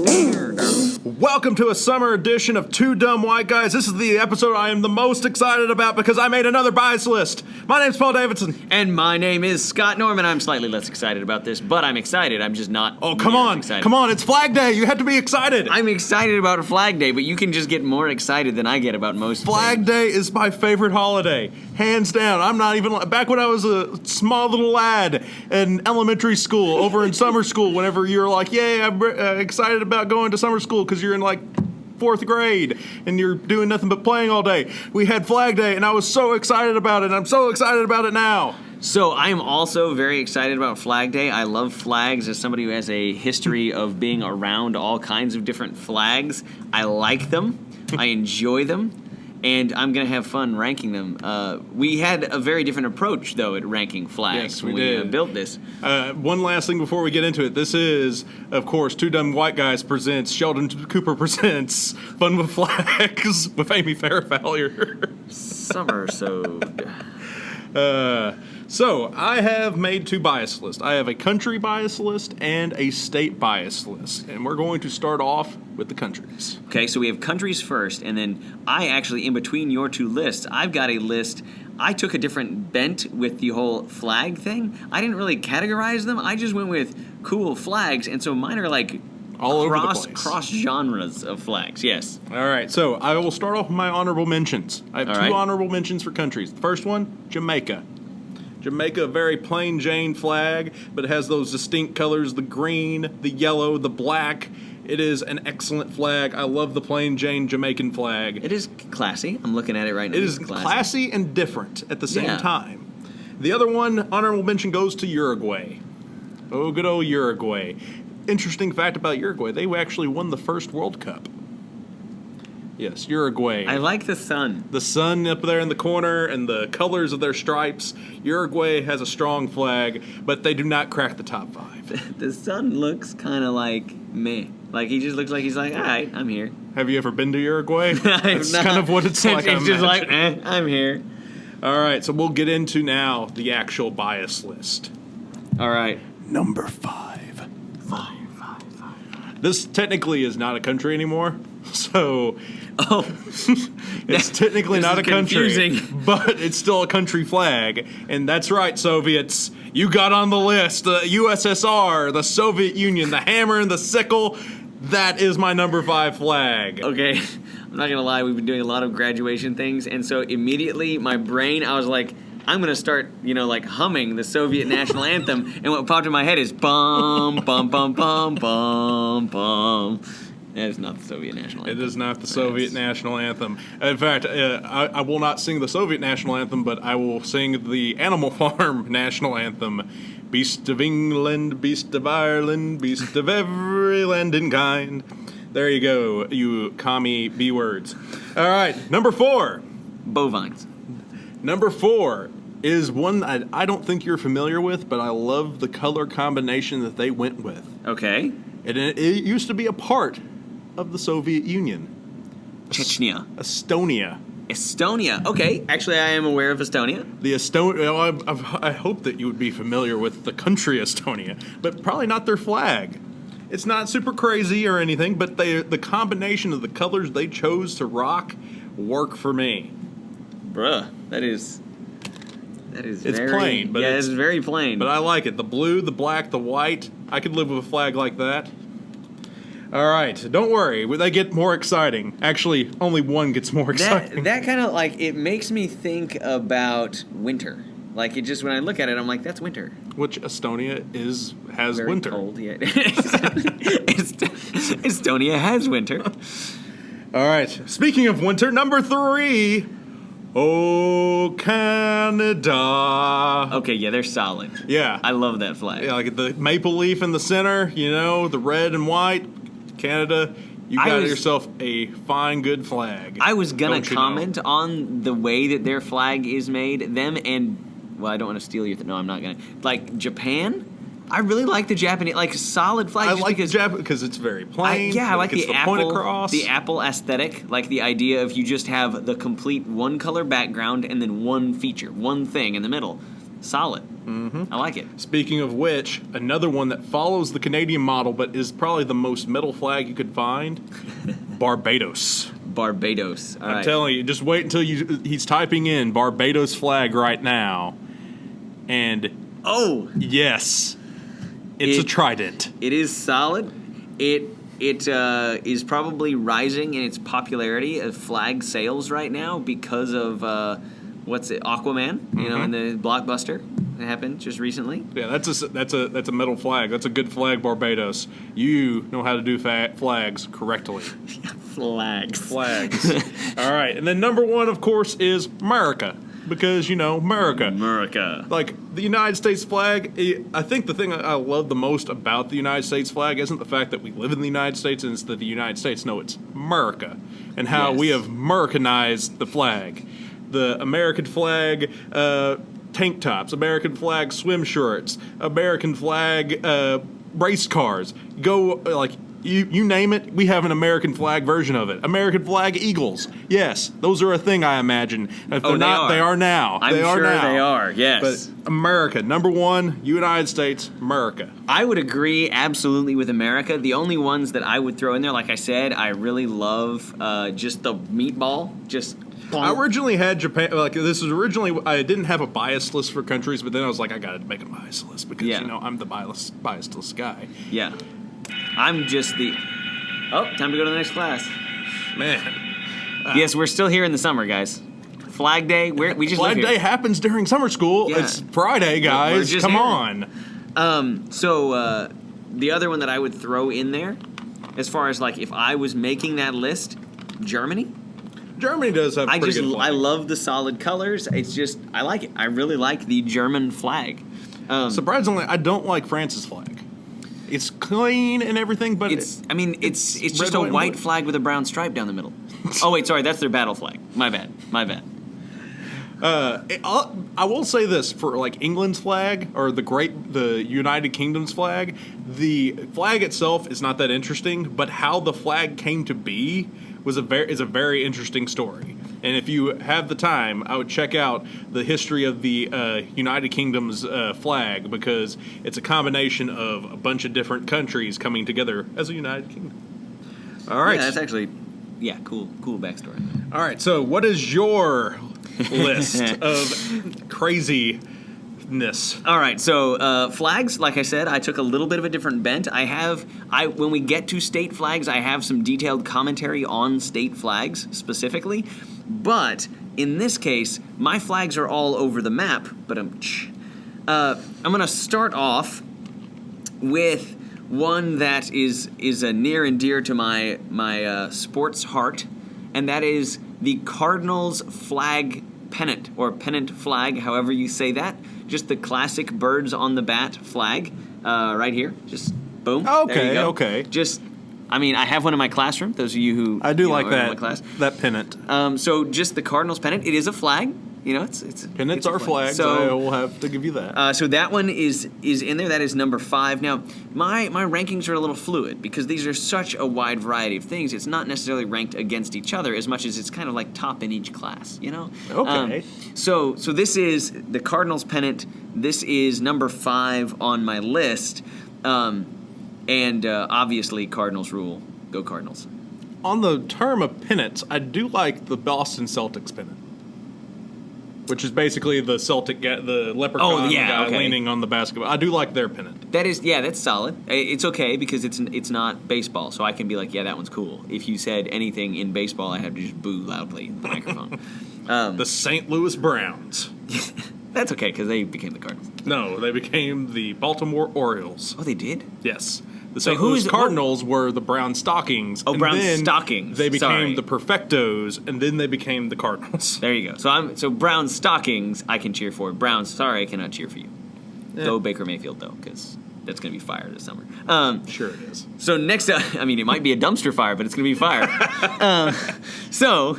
Welcome to a summer edition of Two Dumb White Guys. This is the episode I am the most excited about because I made another bias list. My name's Paul Davidson. And my name is Scott Norman. I'm slightly less excited about this, but I'm excited. I'm just not. Oh, come on. Excited. Come on. It's Flag Day. You have to be excited. I'm excited about Flag Day, but you can just get more excited than I get about most Flag things. Day is my favorite holiday. Hands down. I'm not even. Back when I was a small little lad in elementary school, over in summer school, whenever you're like, yay, I'm excited about going to summer school because you're in like 4th grade and you're doing nothing but playing all day. We had Flag Day and I was so excited about it. And I'm so excited about it now. So I am also very excited about Flag Day. I love flags. As somebody who has a history of being around all kinds of different flags, I like them. I enjoy them. And I'm going to have fun ranking them. We had a very different approach, though, at ranking flags when we built this. One last thing before we get into it. This is, of course, Two Dumb White Guys presents, Sheldon Cooper presents Fun with Flags with Amy Fairfowler. Summer sewed. So, I have made two bias lists. I have a country bias list and a state bias list. And we're going to start off with the countries. Okay, so we have countries first, and then I actually, in between your two lists, I've got a list. I took a different bent with the whole flag thing. I didn't really categorize them. I just went with cool flags, and so mine are like all over the place. Cross genres of flags, yes. All right, so I will start off with my honorable mentions. I have two honorable mentions for countries. The first one, Jamaica. Jamaica, a very plain Jane flag, but it has those distinct colors, the green, the yellow, the black. It is an excellent flag. I love the plain Jane Jamaican flag. It is classy. I'm looking at it right now. It is classy and different at the same time. The other one, honorable mention, goes to Uruguay. Oh, good old Uruguay. Interesting fact about Uruguay, they actually won the first World Cup. Yes, Uruguay. I like the sun. The sun up there in the corner and the colors of their stripes. Uruguay has a strong flag, but they do not crack the top 5. The sun looks kind of like meh. Like, he just looks like he's like, all right, I'm here. Have you ever been to Uruguay? That's kind of what it's like. It's just like, I'm here. All right, so we'll get into now the actual bias list. All right. Number 5. This technically is not a country anymore, so it's technically not a country, but it's still a country flag. And that's right, Soviets, you got on the list. The USSR, the Soviet Union, the hammer and the sickle, that is my number 5 flag. Okay, I'm not going to lie, we've been doing a lot of graduation things, and so immediately my brain, I was like, I'm going to start, like humming the Soviet national anthem, and what popped in my head is bum, bum, bum, bum, bum, bum. That is not the Soviet national anthem. It is not the Soviet national anthem. In fact, I will not sing the Soviet national anthem, but I will sing the Animal Farm national anthem. Beast of England, beast of Ireland, beast of every land and kind. There you go, you commie B words. All right, number 4. Bovines. Number 4 is one I don't think you're familiar with, but I love the color combination that they went with. Okay. It used to be a part of the Soviet Union. Chechnya. Estonia. Okay. Actually, I am aware of Estonia. I hope that you would be familiar with the country Estonia, but probably not their flag. It's not super crazy or anything, but the combination of the colors they chose to rock work for me. Bruh, that is it's very plain, but it's very plain. But I like it. The blue, the black, the white. I could live with a flag like that. All right, don't worry. They get more exciting. Actually, only one gets more exciting. That kind of it makes me think about winter. Like, it just, when I look at it, I'm like, that's winter. Which Estonia has very winter. Cold, yeah. Estonia has winter. All right. Speaking of winter, number 3. Oh, Canada. Okay, yeah, they're solid. Yeah. I love that flag. Yeah, like the maple leaf in the center, the red and white. Canada, you got yourself a fine, good flag. I was going to comment on the way that their flag is made. Them and, well, I don't want to steal your no, I'm not going to. Like, Japan, I really like the Japanese, solid flag. I like Japan because it's very plain. I like the apple, point across. The apple aesthetic, like the idea of you just have the complete one color background and then one feature, one thing in the middle. Solid. I like it. Speaking of which, another one that follows the Canadian model but is probably the most metal flag you could find, Barbados. Barbados. All I'm right. telling you, just wait until he's typing in Barbados flag right now. And Oh, yes, it's a trident. it is solid. It is probably rising in its popularity of flag sales right now because of Aquaman, you know, in the blockbuster that happened just recently. Yeah, that's a metal flag. That's a good flag, Barbados. You know how to do flags correctly. Flags. All right, and then number one, of course, is America. Because, you know, America. Like, the United States flag, I think the thing I love the most about the United States flag isn't the fact that we live in the United States and it's that the United States. No, it's America. And how we have Americanized the flag. The American flag tank tops, American flag swim shorts, American flag race cars. Go, like... You name it, we have an American flag version of it. American flag eagles. Yes, those are a thing, I imagine. If they're not, they are now. I'm sure they are, yes. But America, number one, United States, America. I would agree absolutely with America. The only ones that I would throw in there, like I said, I really love just the meatball. Just I originally had Japan, like this was originally, I didn't have a bias list for countries, but then I was like, I gotta make a bias list because, you know, I'm the bias list guy. Yeah. I'm just the... Oh, time to go to the next class. Man. Yes, we're still here in the summer, guys. Flag Day, we just Flag Day happens during summer school. Yeah. It's Friday, guys. Come on. So the other one that I would throw in there, as far as like if I was making that list, Germany. Germany does have pretty good flag. I love the solid colors. It's just, I like it. I really like the German flag. Surprisingly, I don't like France's flag. It's clean and everything, but it's just a white flag with a brown stripe down the middle. Oh wait, sorry, that's their battle flag. My bad. I will say this for like England's flag or the United Kingdom's flag, the flag itself is not that interesting, but how the flag came to be is a very interesting story. And if you have the time, I would check out the history of the United Kingdom's flag because it's a combination of a bunch of different countries coming together as a United Kingdom. All right. Yeah, that's actually, cool backstory. All right, so what is your list of craziness? All right, so flags, like I said, I took a little bit of a different bent. When we get to state flags, I have some detailed commentary on state flags specifically. But in this case, my flags are all over the map. But I'm going to start off with one that is near and dear to my sports heart, and that is the Cardinals flag pennant, or pennant flag, however you say that. Just the classic birds on the bat flag, right here. Just boom. Okay, there you go. okay. I have one in my classroom. Those of you who I do like are in my that class. That pennant. So just the Cardinals pennant. It is a flag. You know, it's pennants are flags. So I will have to give you that. So that one is in there. That is number 5. Now, my rankings are a little fluid because these are such a wide variety of things. It's not necessarily ranked against each other as much as it's kind of like top in each class. You know. Okay. So this is the Cardinals pennant. This is number 5 on my list. And obviously, Cardinals rule. Go Cardinals. On the term of pennants, I do like the Boston Celtics pennant, which is basically the Celtic guy, the leprechaun guy leaning on the basketball. I do like their pennant. That's solid. It's okay because it's not baseball, so I can be like, yeah, that one's cool. If you said anything in baseball, I have to just boo loudly in the microphone. The St. Louis Browns. That's okay because they became the Cardinals. No, they became the Baltimore Orioles. Oh, they did? Yes. The St. Louis Cardinals were the Brown Stockings. Oh, Brown Stockings. They became the Perfectos, and then they became the Cardinals. There you go. So Brown Stockings, I can cheer for. Browns, sorry, I cannot cheer for you. Yeah. Go Baker Mayfield, though, because that's going to be fire this summer. Sure it is. So next up, it might be a dumpster fire, but it's going to be fire. So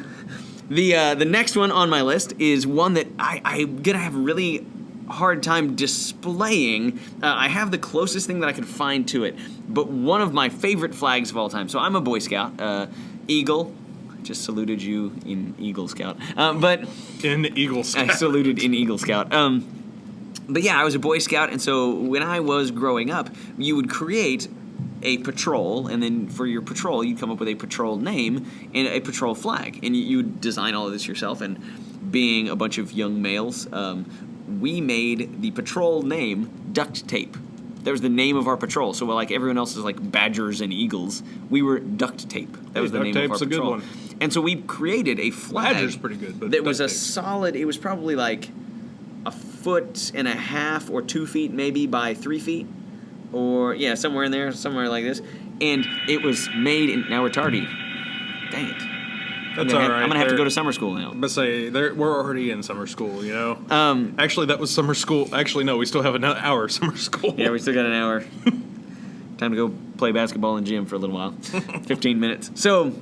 the next one on my list is one that I'm going to have really hard time displaying. I have the closest thing that I could find to it, but one of my favorite flags of all time. So I'm a Boy Scout, Eagle. Just saluted you in Eagle Scout, but in Eagle Scout, I saluted in Eagle Scout. But yeah, I was a Boy Scout, and so when I was growing up, you would create a patrol, and then for your patrol, you'd come up with a patrol name and a patrol flag, and you would design all of this yourself. And being a bunch of young males, we made the patrol name Duct Tape. That was the name of our patrol. So like everyone else is like Badgers and Eagles, we were Duct Tape. That was the name of our patrol. A good one. And so we created a flag. Badger's pretty good, but that was a solid. It was probably like 1.5 feet or 2 feet maybe by 3 feet, or somewhere in there, somewhere like this. And it was made in. Now we're tardy. Dang it. That's all right. I'm gonna have to go to summer school now. I'm gonna say we're already in summer school, you know. Actually, that was summer school. Actually, no, we still have an hour of summer school. Yeah, we still got an hour. Time to go play basketball in gym for a little while. 15 minutes. So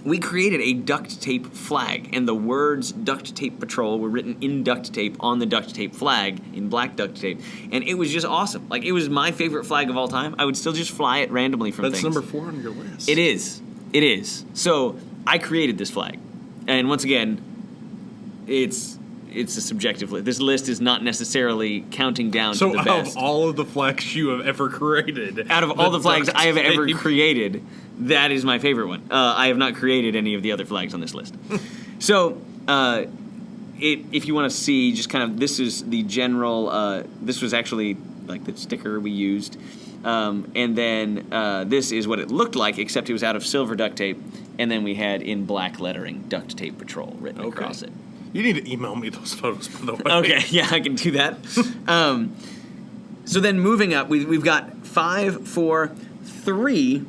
we created a duct tape flag, and the words Duct Tape Patrol were written in duct tape on the duct tape flag in black duct tape, and it was just awesome. Like, it was my favorite flag of all time. I would still just fly it randomly from things. That's number 4 on your list. It is. It is. So I created this flag, and once again, it's a subjective list. This list is not necessarily counting down to the best. So out of all of the flags you have ever created, out of all the flags I have ever created, that is my favorite one. I have not created any of the other flags on this list. So, if you want to see, just kind of, this is the general. This was actually like the sticker we used, and then this is what it looked like, except it was out of silver duct tape, and then we had in black lettering Duct Tape Patrol written across it. You need to email me those photos, by the way. Okay, yeah, I can do that. So then moving up, we've got 5, 4, 3.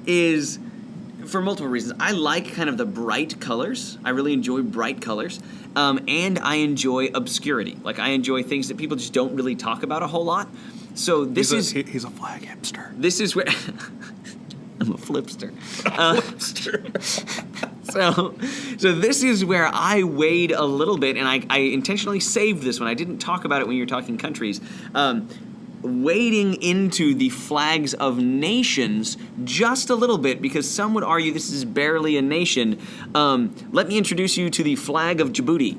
Is for multiple reasons. I like kind of the bright colors. I really enjoy bright colors. And I enjoy obscurity. Like, I enjoy things that people just don't really talk about a whole lot. So he's a flag hipster. This is where I'm a flipster. So this is where I weighed a little bit, and I intentionally saved this one. I didn't talk about it when you were talking countries. Wading into the flags of nations just a little bit, because some would argue this is barely a nation. Let me introduce you to the flag of Djibouti.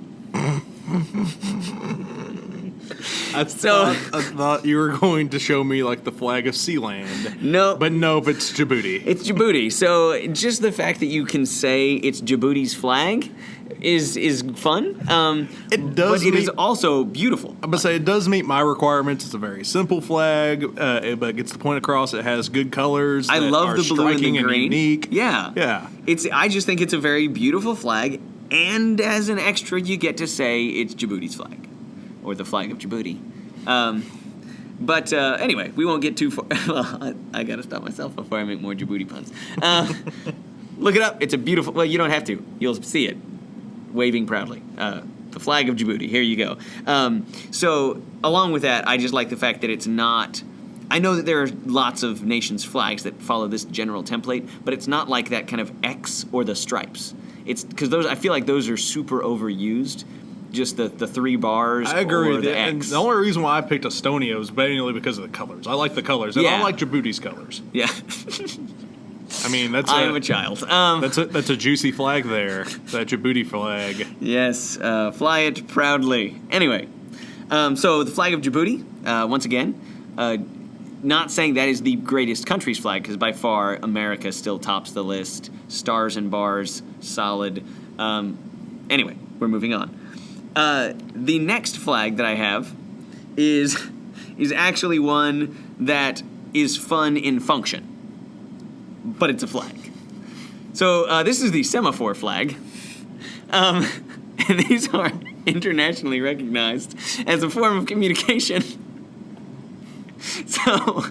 I thought you were going to show me like the flag of Sealand. No. But nope, it's Djibouti. It's Djibouti. So just the fact that you can say it's Djibouti's flag is fun. It does, but it is also beautiful. I'm gonna say it does meet my requirements. It's a very simple flag, but it gets the point across. It has good colors. I love the blue and the green. And unique. Yeah. I just think it's a very beautiful flag, and as an extra, you get to say it's Djibouti's flag, or the flag of Djibouti. But anyway, we won't get too far. Well, I gotta stop myself before I make more Djibouti puns. Look it up. It's a beautiful. Well, you don't have to. You'll see it. Waving proudly. The flag of Djibouti. Here you go. So, along with that, I just like the fact that it's not. I know that there are lots of nations' flags that follow this general template, but it's not like that kind of X or the stripes. It's because those. I feel like those are super overused. Just the 3 bars. I agree. Or the X. And the only reason why I picked Estonia was mainly because of the colors. I like the colors, and I like Djibouti's colors. Yeah. I mean, I'm a child. That's a juicy flag there. That Djibouti flag. Yes, fly it proudly. Anyway, so the flag of Djibouti, once again, not saying that is the greatest country's flag, because by far America still tops the list. Stars and bars, solid. Anyway, we're moving on. The next flag that I have is actually one that is fun in function, but it's a flag. So this is the semaphore flag, and these are internationally recognized as a form of communication. So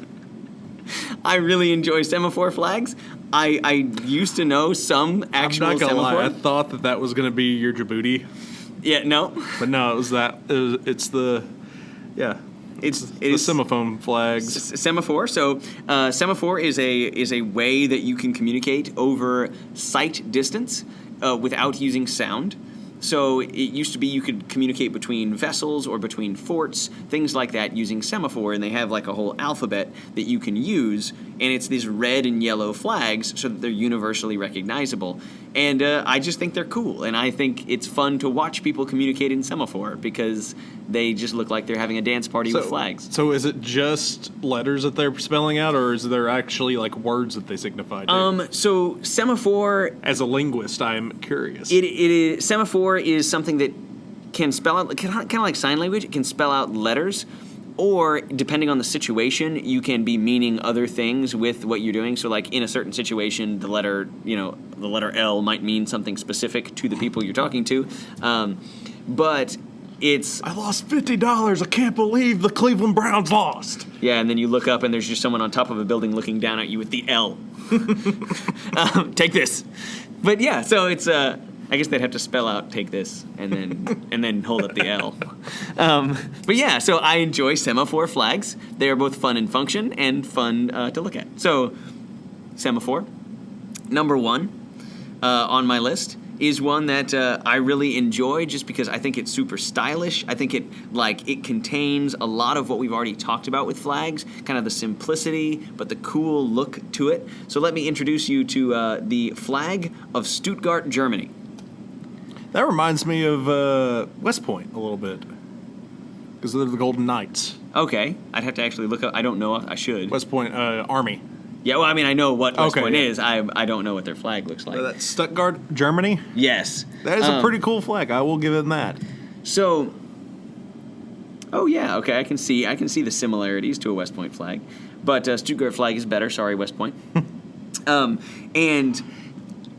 I really enjoy semaphore flags. I used to know some actual I'm not gonna semaphore. lie, I thought that was going to be your Djibouti. Yeah, no. But no, it was that. It's the semaphore flags. Semaphore. So semaphore is a way that you can communicate over sight distance without using sound. So it used to be you could communicate between vessels or between forts, things like that, using semaphore, and they have like a whole alphabet that you can use, and it's these red and yellow flags so that they're universally recognizable. And I just think they're cool, and I think it's fun to watch people communicate in semaphore because they just look like they're having a dance party with flags. So is it just letters that they're spelling out, or is there actually like words that they signify too? So semaphore... As a linguist, I'm curious. It is, semaphore is something that can spell out, kind of like sign language, it can spell out letters, or depending on the situation, you can be meaning other things with what you're doing. So like in a certain situation, the letter L might mean something specific to the people you're talking to. But it's... I lost $50. I can't believe the Cleveland Browns lost. Yeah, and then you look up and there's just someone on top of a building looking down at you with the L. Take this. But yeah, so it's... I guess they'd have to spell out "take this" and then hold up the L. But yeah, so I enjoy semaphore flags. They are both fun in function and fun to look at. So, semaphore, number 1 on my list is one that I really enjoy just because I think it's super stylish. I think it contains a lot of what we've already talked about with flags, kind of the simplicity but the cool look to it. So let me introduce you to the flag of Stuttgart, Germany. That reminds me of West Point a little bit, because they're the Golden Knights. Okay, I'd have to actually look up. I don't know. I should. West Point Army. Yeah, well, I mean, I know what West Point is. I don't know what their flag looks like. That's Stuttgart, Germany? Yes. That is a pretty cool flag. I will give it that. So, oh yeah, okay, I can see the similarities to a West Point flag, but Stuttgart flag is better. Sorry, West Point. And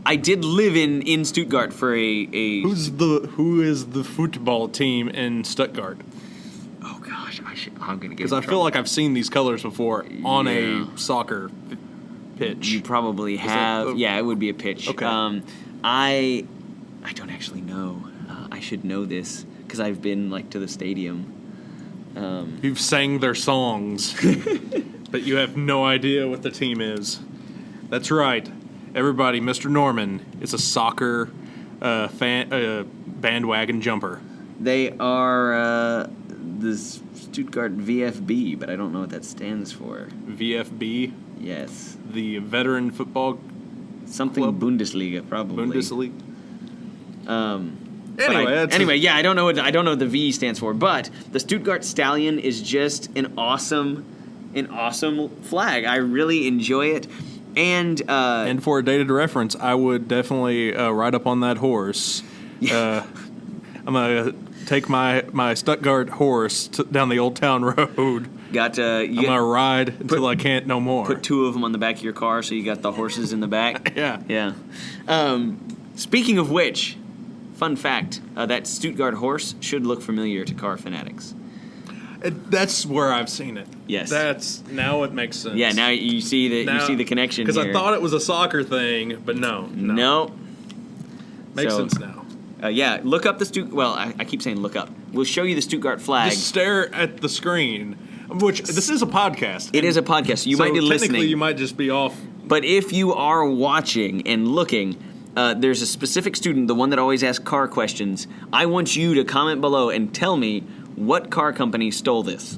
I did live in Stuttgart for a. Who is the football team in Stuttgart? Oh gosh, I'm gonna get. Because I feel like I've seen these colors before on a soccer pitch. You probably have. Yeah, it would be a pitch. Okay. I don't actually know. I should know this because I've been to the stadium. You've sang their songs, but you have no idea what the team is. That's right. Everybody, Mr. Norman is a soccer bandwagon jumper. They are the Stuttgart VfB, but I don't know what that stands for. VfB? Yes. The Veteran Football Something Club? Bundesliga, probably. Bundesliga? Anyway, yeah, I don't know what the V stands for, but the Stuttgart Stallion is just an awesome flag. I really enjoy it. And for a dated reference, I would definitely ride up on that horse. I'm gonna take my Stuttgart horse down the Old Town Road. I'm gonna ride until I can't no more. Put 2 of them on the back of your car, so you got the horses in the back. Yeah. Speaking of which, fun fact: that Stuttgart horse should look familiar to car fanatics. That's where I've seen it. Yes. Now it makes sense. Yeah, now you see the connection. Because I thought it was a soccer thing, but no. Makes sense now. Yeah, look up the Stuttgart. Well, I keep saying look up. We'll show you the Stuttgart flag. Just stare at the screen. Which this is a podcast. It is a podcast. So you might be listening. Technically, you might just be off. But if you are watching and looking, there's a specific student, the one that always asks car questions. I want you to comment below and tell me what car company stole this?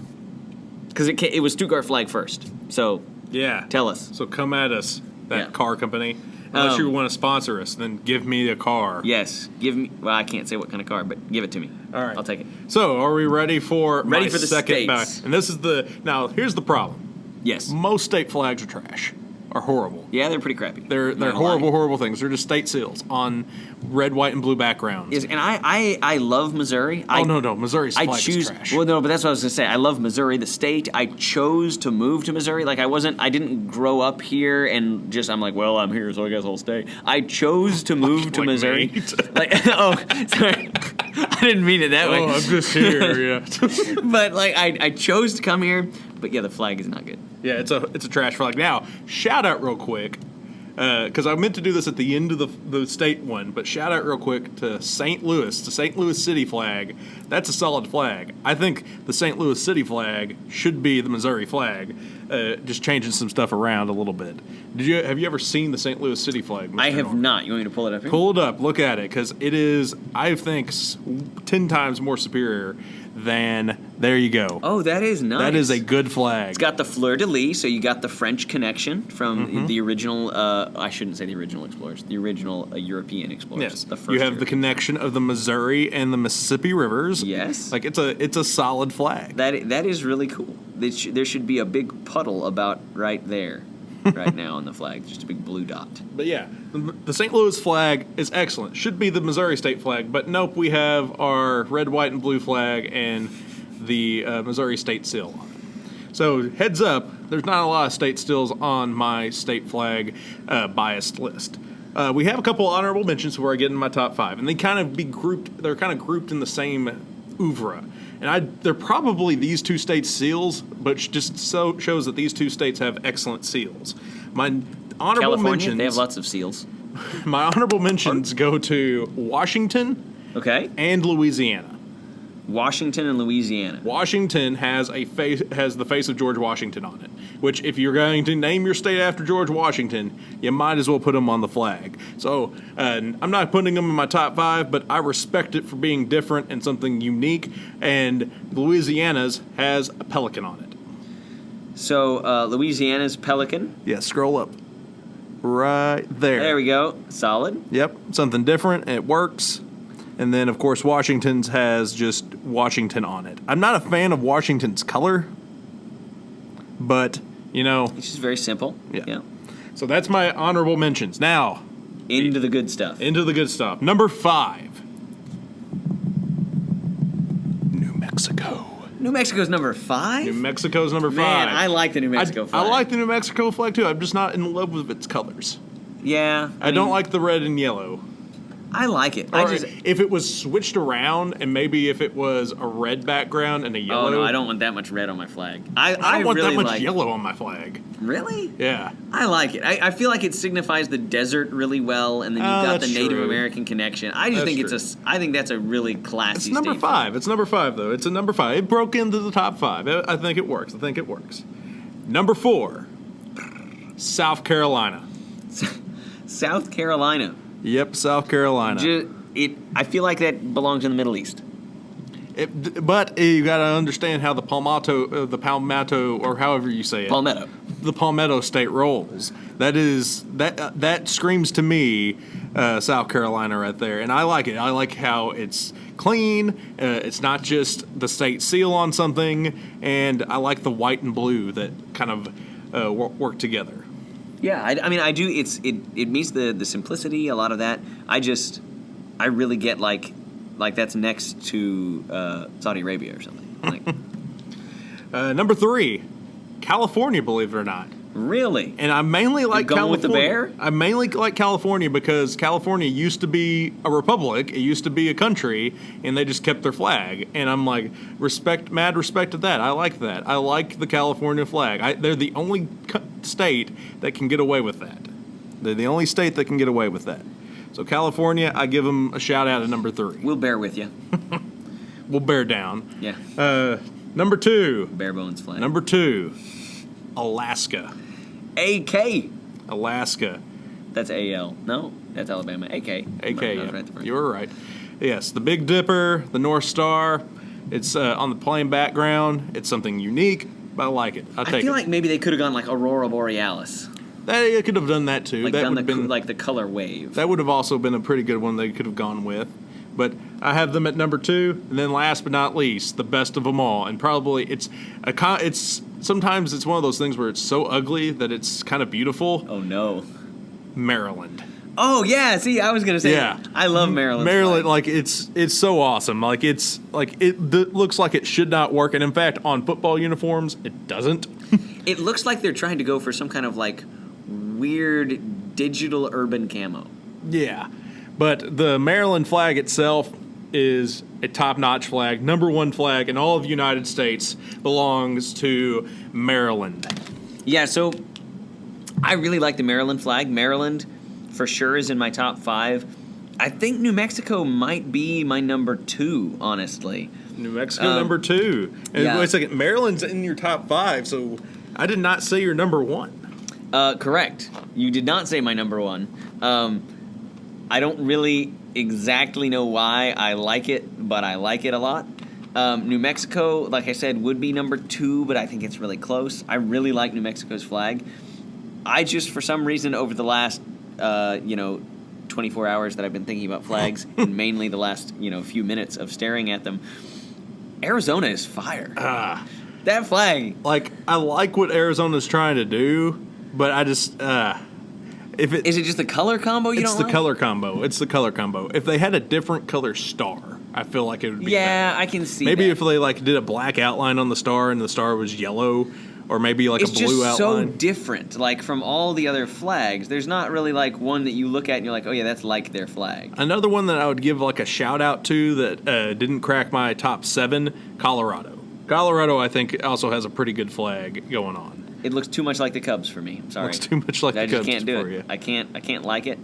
Because it was Stuttgart flag first. So yeah, tell us. So come at us, car company. Unless you want to sponsor us, then give me a car. Yes, give me. Well, I can't say what kind of car, but give it to me. All right, I'll take it. So, are we ready for the second states? And this is now. Here's the problem. Yes, most state flags are trash. Are horrible. Yeah, they're pretty crappy. They're horrible things. They're just state seals on red, white, and blue backgrounds. Yes, and I love Missouri. No, Missouri's flag is trash. Well, no, but that's what I was gonna say. I love Missouri, the state. I chose to move to Missouri. I didn't grow up here and just I'm like, well, I'm here, so I guess I'll stay. I chose to move to Missouri. Sorry, I didn't mean it that way. Oh, I'm just here. Yeah. But I chose to come here. But yeah, the flag is not good. Yeah, it's a trash flag. Now, shout out real quick. because I meant to do this at the end of the state one, but shout out real quick to St. Louis, the St. Louis City flag. That's a solid flag. I think the St. Louis City flag should be the Missouri flag, just changing some stuff around a little bit. Have you ever seen the St. Louis City flag, Mr. I have Norman? not. You want me to pull it up here? Pull it up, look at it, because it is, I think, 10 times more superior than, there you go. Oh, that is nice. That is a good flag. It's got the fleur-de-lis, so you got the French connection from the original, I shouldn't say the original explorers, the original European explorers. Yes, The first you have the European. connection of the Missouri and the Mississippi rivers. Yes. Like, it's a solid flag. That is really cool. There should be a big puddle about right there, right now on the flag, just a big blue dot. But yeah, the St. Louis flag is excellent. Should be the Missouri state flag, but nope, we have our red, white, and blue flag and the Missouri state seal. So heads up, there's not a lot of state seals on my state flag biased list. We have a couple honorable mentions before I get into my top 5, and they kind of they're kind of grouped in the same oeuvre. And they're probably these two states' seals, but just shows that these two states have excellent seals. My honorable California, mentions, they have lots of seals. my honorable mentions go to Washington Okay. and Louisiana. Washington and Louisiana. Washington has the face of George Washington on it, which if you're going to name your state after George Washington, you might as well put him on the flag. So I'm not putting them in my top 5, but I respect it for being different and something unique, and Louisiana's has a pelican on it. So Louisiana's pelican. Yeah, scroll up. Right there. There we go. Solid. Yep, something different, and it works. And then, of course, Washington's has just Washington on it. I'm not a fan of Washington's color, but, It's just very simple. yeah. So that's my honorable mentions. Now, Into the good stuff. into the good stuff. Number 5, New Mexico. New Mexico's number 5? New Mexico's number 5. Man, I like the New Mexico flag. I like the New Mexico flag, too. I'm just not in love with its colors. Yeah. I don't like the red and yellow. I like it. Or if it was switched around, and maybe if it was a red background and a yellow. Oh, no, I don't want that much red on my flag. I don't want really that much yellow on my flag. Really? Yeah. I like it. I feel like it signifies the desert really well, and then you've got the that's Native true. American connection. I just That's think true. I think that's a really classy It's number state flag. 5. It's number 5, though. It's a number 5. It broke into the top 5. I think it works. Number 4, South Carolina. South Carolina. Yep, South Carolina. I feel like that belongs in the Middle East. But you got to understand how the Palmetto, or however you say it, Palmetto. the Palmetto State rolls. That screams to me South Carolina right there, and I like it. I like how it's clean. It's not just the state seal on something, and I like the white and blue that kind of work together. Yeah, I mean, I do. It meets the simplicity, a lot of that. I really get like that's next to Saudi Arabia or something. Like, Number 3, California, believe it or not. really? And I mainly like going California. with the bear? I mainly like California because California used to be a republic. It used to be a country, and they just kept their flag. And I'm like, mad respect to that. I like that. I like the California flag. They're the only state that can get away with that. They're the only state that can get away with that. So California, I give them a shout out at number 3. We'll bear with you. We'll bear down. Yeah. Number 2. Bare bones flag. Number 2, Alaska. AK. Alaska. That's AL. No, that's Alabama. AK. AK, I was yeah. right the first You were right. Yes, the Big Dipper, the North Star. It's on the plain background. It's something unique, but I like it. I feel like maybe they could have gone like Aurora Borealis. They could have done that too. Like That done would have been like the color wave. that would have also been a pretty good one they could have gone with. But I have them at number 2, and then last but not least, the best of them all, and probably it's sometimes it's one of those things where it's so ugly that it's kind of beautiful. Oh no. Maryland. Oh yeah, see, I was gonna say, Yeah. I love Maryland. Maryland, like it's so awesome. Like it looks like it should not work, and in fact, on football uniforms, it doesn't. It looks like they're trying to go for some kind of like weird digital urban camo. Yeah, but the Maryland flag itself is a top-notch flag, number 1 flag in all of the United States belongs to Maryland. Yeah, so I really like the Maryland flag. Maryland, for sure, is in my top 5. I think New Mexico might be my number 2, honestly. New Mexico number 2. And yeah. wait a second, Maryland's in your top 5, so I did not say your number 1. Correct. You did not say my number 1. I don't really exactly know why I like it, but I like it a lot. New Mexico, like I said, would be number 2, but I think it's really close. I really like New Mexico's flag. I just, for some reason, over the last, 24 hours that I've been thinking about flags, and mainly the last, few minutes of staring at them, Arizona is fire. That flag. Like, I like what Arizona's trying to do, but I just, Is it just the color combo you don't like? It's the color combo. It's the color combo. If they had a different color star, I feel like it would be better. I can see maybe that. if they did a black outline on the star and the star was yellow, or maybe like it's a blue outline. It's just so different, from all the other flags. There's not really one that you look at and you're like, oh yeah, that's like their flag. Another one that I would give a shout out to that didn't crack my top 7, Colorado. Colorado, I think, also has a pretty good flag going on. It looks too much like the Cubs for me. I'm sorry. Looks too much like the Cubs I just can't do for it. you. I can't like it.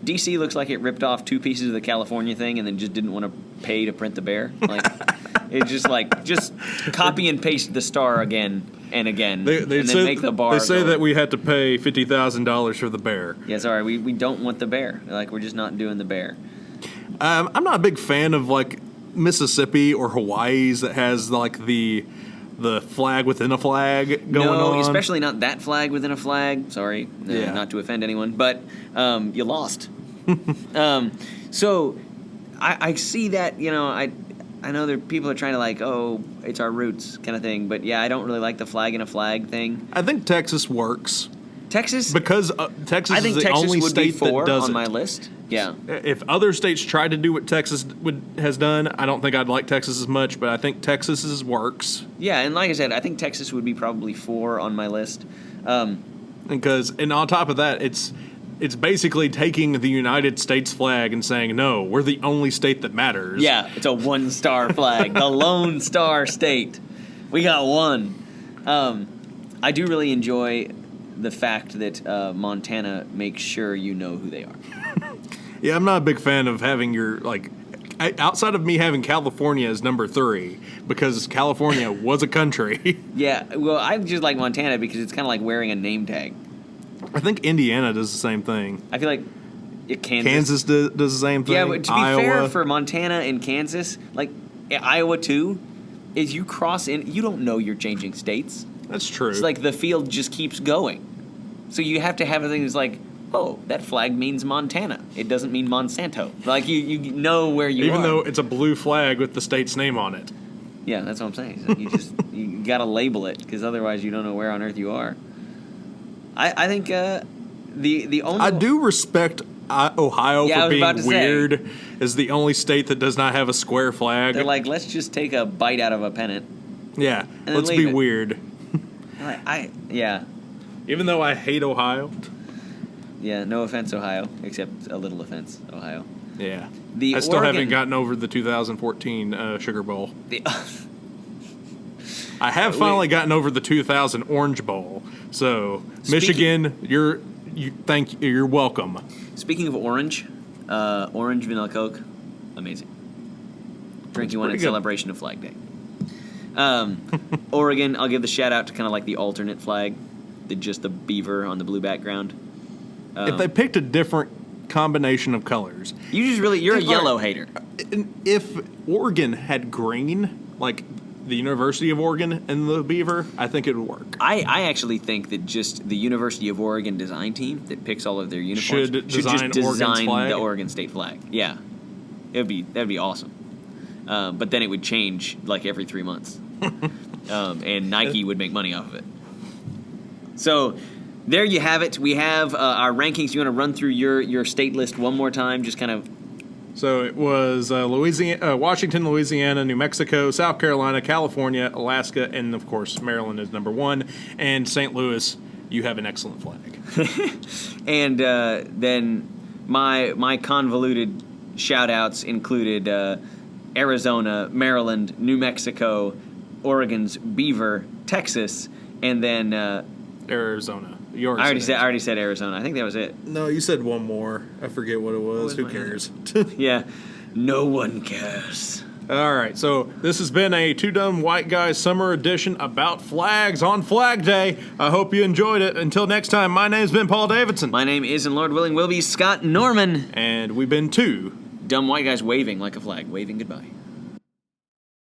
DC looks like it ripped off 2 pieces of the California thing and then just didn't want to pay to print the bear. It just copy and paste the star again and again, and then make the bar. They say that we had to pay $50,000 for the bear. Yeah, sorry, we don't want the bear. We're just not doing the bear. I'm not a big fan of Mississippi or Hawaii's that has the flag within a flag going on. No, especially not that flag within a flag. Sorry, not to offend anyone, but you lost. So I see that, I know there people are trying to it's our roots kind of thing, but yeah, I don't really like the flag in a flag thing. I think Texas works. Texas? Because Texas is the only state that does it. on my list. Yeah. If other states try to do what Texas has done, I don't think I'd like Texas as much, but I think Texas's works. Yeah, and like I said, I think Texas would be probably 4 on my list. And on top of that, it's basically taking the United States flag and saying, no, we're the only state that matters. Yeah, it's a 1-star flag, the Lone Star State. We got one. I do really enjoy the fact that Montana makes sure you know who they are. Yeah, I'm not a big fan of having your, outside of me having California as number 3, because California was a country. Yeah, well, I just like Montana because it's kind of like wearing a name tag. I think Indiana does the same thing. I feel like Kansas does the same thing. Yeah, but to be Iowa. fair for Montana and Kansas, Iowa too, is you cross in, you don't know you're changing states. That's true. It's the field just keeps going. So you have to have a thing that's oh, that flag means Montana. It doesn't mean Monsanto. You know where you are. Even though it's a blue flag with the state's name on it. Yeah, that's what I'm saying. So you got to label it, because otherwise you don't know where on earth you are. I think the only... I do respect Ohio for being weird as the only state that does not have a square flag. They're let's just take a bite out of a pennant. Yeah, let's be weird. Yeah. Even though I hate Ohio. Yeah, no offense, Ohio, except a little offense, Ohio. Yeah. I still haven't gotten over the 2014 Sugar Bowl. I have finally gotten over the 2000 Orange Bowl. So, Michigan, you're welcome. Speaking of orange, orange vanilla Coke, amazing. Drinking one in celebration of Flag Day. Oregon, I'll give the shout out to kind of the alternate flag, just the beaver on the blue background. If they picked a different combination of colors, you're a yellow hater. If Oregon had green, the University of Oregon and the beaver, I think it would work. I actually think that just the University of Oregon design team that picks all of their uniforms should just design the Oregon State flag. Yeah, that'd be awesome. But then it would change every 3 months, and Nike would make money off of it. So there you have it. We have our rankings. You want to run through your state list one more time, just kind of. So it was Washington, Louisiana, New Mexico, South Carolina, California, Alaska, and, of course, Maryland is number 1. And St. Louis, you have an excellent flag. And then my convoluted shout-outs included Arizona, Maryland, New Mexico, Oregon's Beaver, Texas, and then... Arizona. You I already said Arizona. I think that was it. No, you said one more. I forget what it was. was Who my cares? Yeah. No one cares. All right, so this has been a Two Dumb White Guys summer edition about flags on Flag Day. I hope you enjoyed it. Until next time, my name's been Paul Davidson. My name is, and Lord willing, will be Scott Norman. And we've been Two Dumb white guys waving like a flag, waving goodbye.